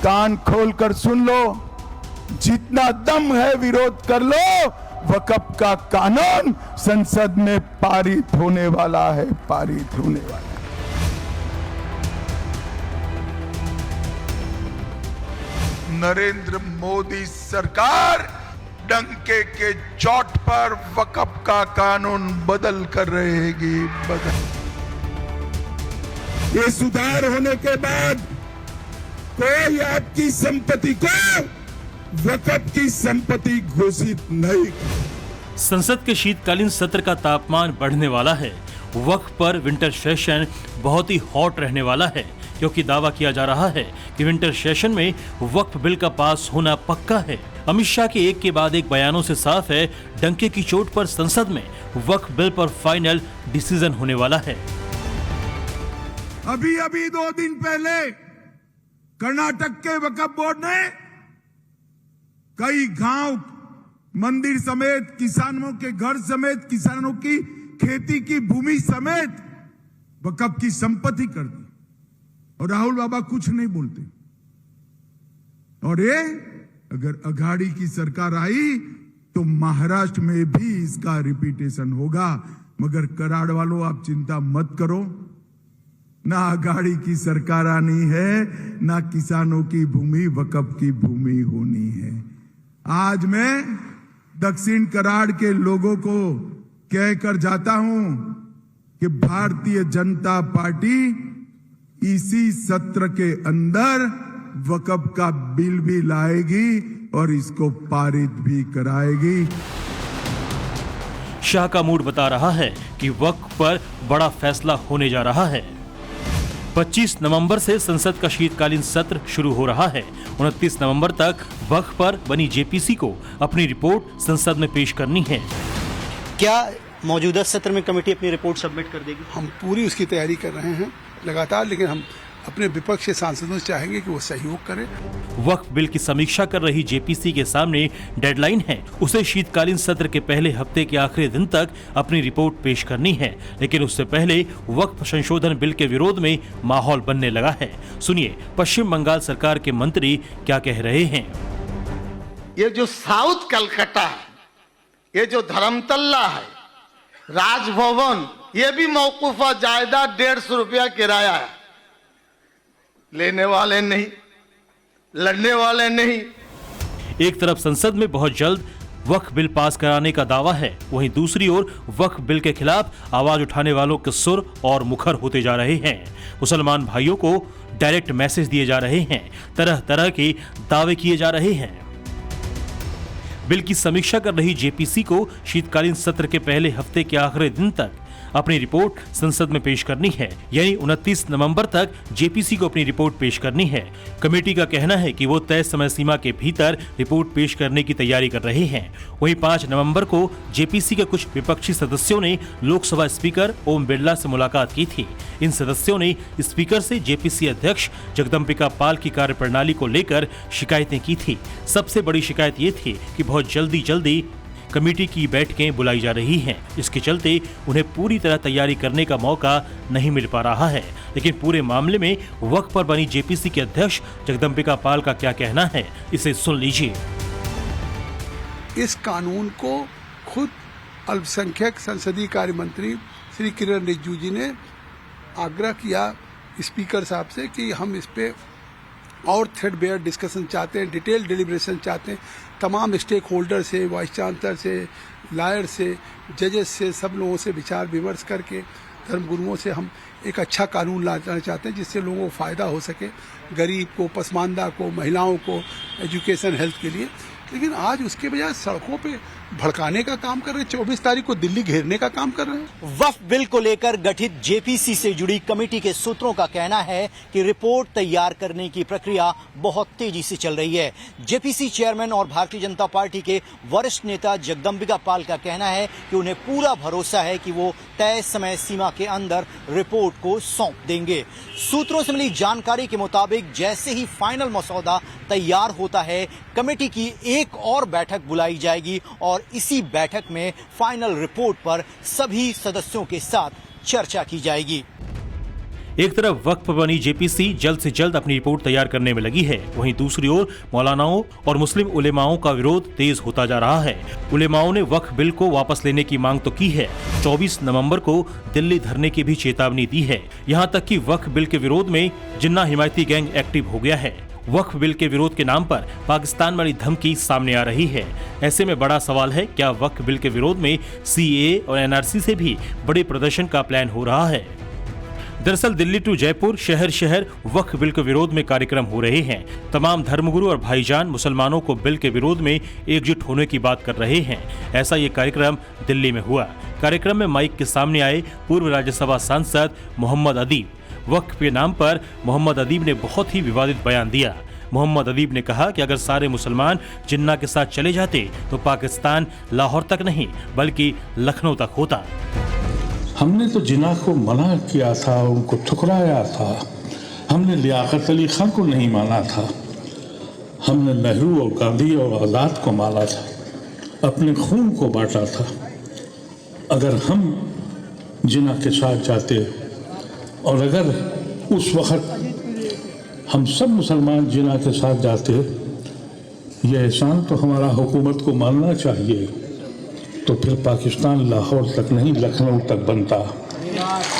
कान खोलकर सुन लो, जितना दम है विरोध कर लो। वक्फ का कानून संसद में पारित होने वाला है, पारित होने वाला है। नरेंद्र मोदी सरकार डंके के चोट पर वक्फ का कानून बदल कर रहेगी, बदल। ये सुधार होने के बाद कोई आपकी संपत्ति को वक्फ की संपत्ति घोषित नहीं। संसद के शीतकालीन सत्र का तापमान बढ़ने वाला है। वक्फ पर विंटर सेशन बहुत ही हॉट रहने वाला है, क्योंकि दावा किया जा रहा है कि विंटर सेशन में वक्फ बिल का पास होना पक्का है। अमित शाह के एक के बाद एक बयानों से साफ है, डंके की चोट पर संसद में वक्फ बिल पर फाइनल डिसीजन होने वाला है। अभी 2 दिन पहले कर्नाटक के वक्फ बोर्ड ने कई गांव, मंदिर समेत, किसानों के घर समेत, किसानों की खेती की भूमि समेत वक्फ की संपत्ति कर दी, और राहुल बाबा कुछ नहीं बोलते। और ये अगर अघाड़ी की सरकार आई तो महाराष्ट्र में भी इसका रिपीटेशन होगा। मगर कराड़ वालों, आप चिंता मत करो, ना अघाड़ी की सरकार आनी है, ना किसानों की भूमि वक्फ की भूमि होनी है। आज मैं दक्षिण कराड़ के लोगों को कहकर जाता हूं कि भारतीय जनता पार्टी इसी सत्र के अंदर वक्फ का बिल भी लाएगी और इसको पारित भी कराएगी। शाह का मूड बता रहा है कि वक्फ पर बड़ा फैसला होने जा रहा है। 25 नवंबर से संसद का शीतकालीन सत्र शुरू हो रहा है। 29 नवंबर तक वक्फ पर बनी जेपीसी को अपनी रिपोर्ट संसद में पेश करनी है। क्या मौजूदा सत्र में कमेटी अपनी रिपोर्ट सबमिट कर देगी? हम पूरी उसकी तैयारी कर रहे हैं लगातार, लेकिन हम अपने विपक्ष के सांसदों से चाहेंगे कि वो सहयोग करें। वक्फ बिल की समीक्षा कर रही जेपीसी के सामने डेडलाइन है, उसे शीतकालीन सत्र के पहले हफ्ते के आखिरी दिन तक अपनी रिपोर्ट पेश करनी है। लेकिन उससे पहले वक्फ संशोधन बिल के विरोध में माहौल बनने लगा है। सुनिए पश्चिम बंगाल सरकार के मंत्री क्या कह रहे हैं। ये जो साउथ कलकत्ता है, ये जो धर्मतल्ला है, राजभवन, ये भी मौकूफा जायदाद 150 रुपया किराया है। लेने वाले नहीं, लड़ने वाले नहीं। एक तरफ संसद में बहुत जल्द वक्फ बिल पास कराने का दावा है, वहीं दूसरी ओर वक्फ बिल के खिलाफ आवाज उठाने वालों के सुर और मुखर होते जा रहे हैं। मुसलमान भाइयों को डायरेक्ट मैसेज दिए जा रहे हैं, तरह तरह के दावे किए जा रहे हैं। बिल की समीक्षा कर रही जेपीसी को शीतकालीन सत्र के पहले हफ्ते के आखिरी दिन तक अपनी रिपोर्ट संसद में पेश करनी है, यानी 29 नवंबर तक जेपीसी को अपनी रिपोर्ट पेश करनी है। कमेटी का कहना है कि वो तय समय सीमा के भीतर रिपोर्ट पेश करने की तैयारी कर रहे हैं। वहीं 5 नवंबर को जेपीसी के कुछ विपक्षी सदस्यों ने लोकसभा स्पीकर ओम बिरला से मुलाकात की थी। इन सदस्यों ने स्पीकर से जेपीसी अध्यक्ष जगदम्बिका पाल की कार्यप्रणाली को लेकर शिकायतें की थी। सबसे बड़ी शिकायत ये थी कि बहुत जल्दी कमेटी की बैठकें बुलाई जा रही हैं, इसके चलते उन्हें पूरी तरह तैयारी करने का मौका नहीं मिल पा रहा है। लेकिन पूरे मामले में वक्फ पर बनी जेपीसी के अध्यक्ष जगदम्बिका पाल का क्या कहना है, इसे सुन लीजिए। इस कानून को खुद अल्पसंख्यक संसदीय कार्य मंत्री श्री किरण रिजिजू जी ने आग्रह किया स्पीकर साहब से कि हम इस पे और थ्रेडबेयर डिस्कशन चाहते हैं, डिटेल डिलिब्रेशन चाहते हैं। तमाम स्टेक होल्डर से, वाइस चांसलर से, लॉयर से, जजेस से, सब लोगों से विचार विमर्श करके, धर्मगुरुओं से हम एक अच्छा कानून लाना चाहते हैं जिससे लोगों को फ़ायदा हो सके, गरीब को, पसमानदा को, महिलाओं को, एजुकेशन, हेल्थ के लिए। लेकिन आज उसके बजाय सड़कों पे भड़काने का काम कर रहे हैं, 24 तारीख को दिल्ली घेरने का काम कर रहे हैं। वक्फ बिल को लेकर गठित जेपीसी से जुड़ी कमेटी के सूत्रों का कहना है कि रिपोर्ट तैयार करने की प्रक्रिया बहुत तेजी से चल रही है। जेपीसी चेयरमैन और भारतीय जनता पार्टी के वरिष्ठ नेता जगदम्बिका पाल का कहना है कि उन्हें पूरा भरोसा है कि वो तय समय सीमा के अंदर रिपोर्ट को सौंप देंगे। सूत्रों से मिली जानकारी के मुताबिक जैसे ही फाइनल मसौदा तैयार होता है, कमेटी की एक और बैठक बुलाई जाएगी और इसी बैठक में फाइनल रिपोर्ट पर सभी सदस्यों के साथ चर्चा की जाएगी। एक तरफ वक्फ बनी जेपीसी जल्द से जल्द अपनी रिपोर्ट तैयार करने में लगी है, वहीं दूसरी ओर मौलानाओं और मुस्लिम उलेमाओं का विरोध तेज होता जा रहा है। उलेमाओं ने वक्फ बिल को वापस लेने की मांग तो की है, 24 नवंबर को दिल्ली धरने की भी चेतावनी दी है। यहाँ तक कि वक्फ बिल के विरोध में जिन्ना हिमायती गैंग एक्टिव हो गया है। वक्फ बिल के विरोध के नाम पर पाकिस्तान वाली धमकी सामने आ रही है। ऐसे में बड़ा सवाल है, क्या वक्फ बिल के विरोध में सीएए और एनआरसी से भी बड़े प्रदर्शन का प्लान हो रहा है? दरअसल दिल्ली टू जयपुर शहर शहर वक्फ बिल के विरोध में कार्यक्रम हो रहे हैं। तमाम धर्मगुरु और भाईजान मुसलमानों को बिल के विरोध में एकजुट होने की बात कर रहे हैं। ऐसा ये कार्यक्रम दिल्ली में हुआ। कार्यक्रम में माइक के सामने आए पूर्व राज्यसभा सांसद मोहम्मद अदीब। वक्फ के नाम पर मोहम्मद अदीब ने बहुत ही विवादित बयान दिया। मोहम्मद अदीब ने कहा कि अगर सारे मुसलमान जिन्ना के साथ चले जाते तो पाकिस्तान लाहौर तक नहीं बल्कि लखनऊ तक होता। हमने तो जिन्ना को मना किया था, उनको ठुकराया था। हमने लियाकत अली खान को नहीं माना था। हमने नेहरू और गांधी और आज़ाद को माना था, अपने खून को बांटा था। अगर हम जिन्ना के साथ जाते और अगर उस वक्त हम सब मुसलमान जिन्ना के साथ जाते, यह एहसान तो हमारा हुकूमत को मानना चाहिए, तो फिर पाकिस्तान लाहौर तक नहीं लखनऊ तक बनता।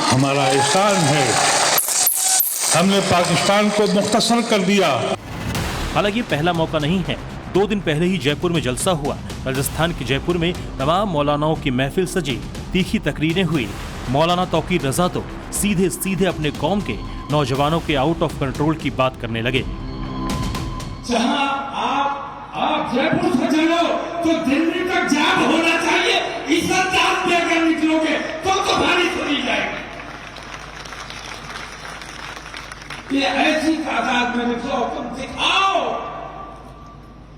हमारा एहसान है, हमने पाकिस्तान को मुख्तसर कर दिया। हालांकि पहला मौका नहीं है। 2 दिन पहले ही जयपुर में जलसा हुआ। राजस्थान के जयपुर में तमाम मौलानाओं की महफिल सजी, तीखी तकरीरें हुई। मौलाना तौकीर रजा तो सीधे सीधे अपने कौम के नौजवानों के आउट ऑफ कंट्रोल की बात करने लगे। जहां आप जयपुर से चलो तो दिल्ली तक जाम होना चाहिए। इज्जत जान पे अगर निकलोगे तो तुम्हारी सुनी जाएगी। ये ऐसी तादाद में निकलो, तुम दिखाओ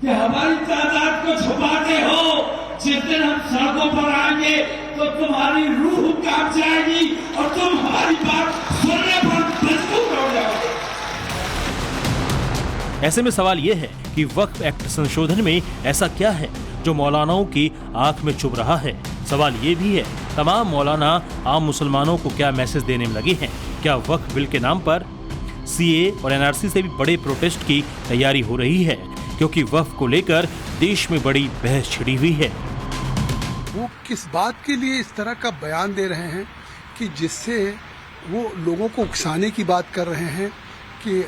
कि हमारी तादाद को छुपाते हो। जिस दिन हम सड़कों पर आएंगे तो तुम्हारी रूह कांप जाएगी और तुम हमारी बात सुनने पर मजबूर हो जाओगे। ऐसे में सवाल ये है कि वक्फ एक्ट संशोधन में ऐसा क्या है जो मौलानाओं की आंख में चुभ रहा है? सवाल ये भी है, तमाम मौलाना आम मुसलमानों को क्या मैसेज देने में लगे हैं? क्या वक्फ बिल के नाम पर सीए और एनआरसी से भी बड़े प्रोटेस्ट की तैयारी हो रही है? क्योंकि वक्फ को लेकर देश में बड़ी बहस छिड़ी हुई है। वो किस बात के लिए इस तरह का बयान दे रहे हैं कि जिससे वो लोगों को उकसाने की बात कर रहे हैं कि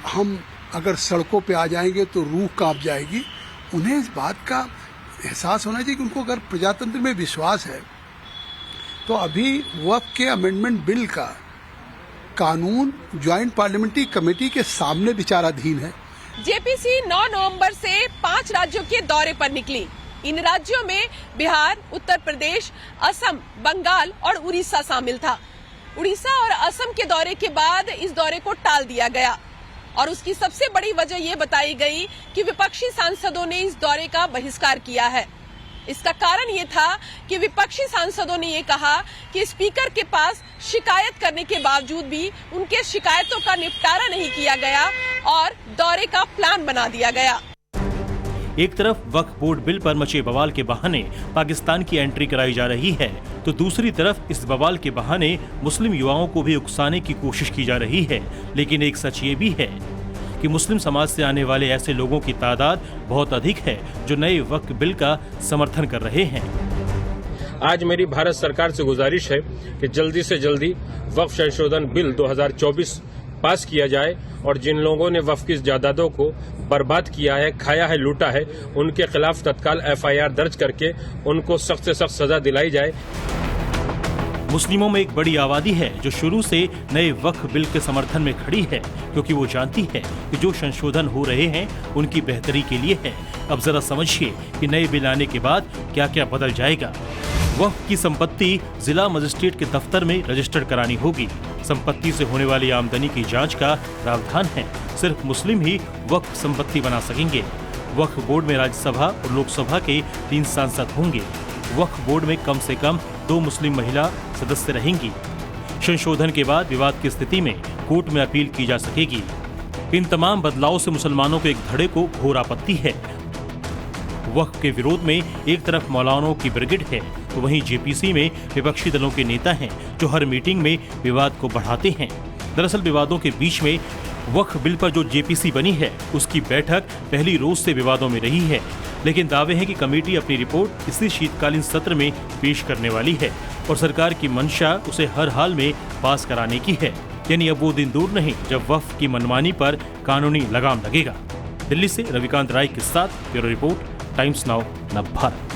हम अगर सड़कों पे आ जाएंगे तो रूह कांप जाएगी। उन्हें इस बात का एहसास होना चाहिए कि उनको अगर प्रजातंत्र में विश्वास है तो अभी वक्फ के अमेंडमेंट बिल का कानून ज्वाइंट पार्लियामेंट्री कमेटी के सामने विचाराधीन है। जेपीसी 9 नवंबर से 5 राज्यों के दौरे पर निकली। इन राज्यों में बिहार, उत्तर प्रदेश, असम, बंगाल और उड़ीसा शामिल था। उड़ीसा और असम के दौरे के बाद इस दौरे को टाल दिया गया और उसकी सबसे बड़ी वजह ये बताई गई कि विपक्षी सांसदों ने इस दौरे का बहिष्कार किया है। इसका कारण ये था कि विपक्षी सांसदों ने ये कहा कि स्पीकर के पास शिकायत करने के बावजूद भी उनके शिकायतों का निपटारा नहीं किया गया और दौरे का प्लान बना दिया गया। एक तरफ वक्फ बोर्ड बिल पर मचे बवाल के बहाने पाकिस्तान की एंट्री कराई जा रही है, तो दूसरी तरफ इस बवाल के बहाने मुस्लिम युवाओं को भी उकसाने की कोशिश की जा रही है। लेकिन एक सच ये भी है कि मुस्लिम समाज से आने वाले ऐसे लोगों की तादाद बहुत अधिक है जो नए वक्फ बिल का समर्थन कर रहे हैं। आज मेरी भारत सरकार से गुजारिश है कि जल्दी से जल्दी वक्फ संशोधन बिल 2024 पास किया जाए और जिन लोगों ने वक्फ की जायदादों को बर्बाद किया है, खाया है, लूटा है, उनके खिलाफ तत्काल एफआईआर दर्ज करके उनको सख्त से सख्त सजा दिलाई जाए। मुस्लिमों में एक बड़ी आबादी है जो शुरू से नए वक्फ बिल के समर्थन में खड़ी है, क्योंकि वो जानती है कि जो संशोधन हो रहे हैं उनकी बेहतरी के लिए है। अब जरा समझिए कि नए बिल आने के बाद क्या क्या बदल जाएगा। वक्फ की संपत्ति जिला मजिस्ट्रेट के दफ्तर में रजिस्टर्ड करानी होगी। संपत्ति से होने वाली आमदनी की जांच का प्रावधान है। सिर्फ मुस्लिम ही वक्फ संपत्ति बना सकेंगे। वक्फ बोर्ड में राज्यसभा और लोकसभा के 3 सांसद होंगे। वक्फ बोर्ड में कम से कम 2 मुस्लिम महिला सदस्य रहेंगी। संशोधन के बाद विवाद की स्थिति में कोर्ट में अपील की जा सकेगी। इन तमाम बदलावों से मुसलमानों के एक धड़े को घोर आपत्ति है। वक्फ के विरोध में एक तरफ मौलानाओं की ब्रिगेड है तो वहीं जेपीसी में विपक्षी दलों के नेता हैं जो हर मीटिंग में विवाद को बढ़ाते हैं। दरअसल विवादों के बीच में वक्फ बिल पर जो जेपीसी बनी है उसकी बैठक पहली रोज से विवादों में रही है, लेकिन दावे हैं कि कमेटी अपनी रिपोर्ट इसी शीतकालीन सत्र में पेश करने वाली है और सरकार की मंशा उसे हर हाल में पास कराने की है। यानी अब वो दिन दूर नहीं जब वक्फ की मनमानी पर कानूनी लगाम लगेगा। दिल्ली से रविकांत राय के साथ ब्यूरो रिपोर्ट, टाइम्स नाउ नव भारत।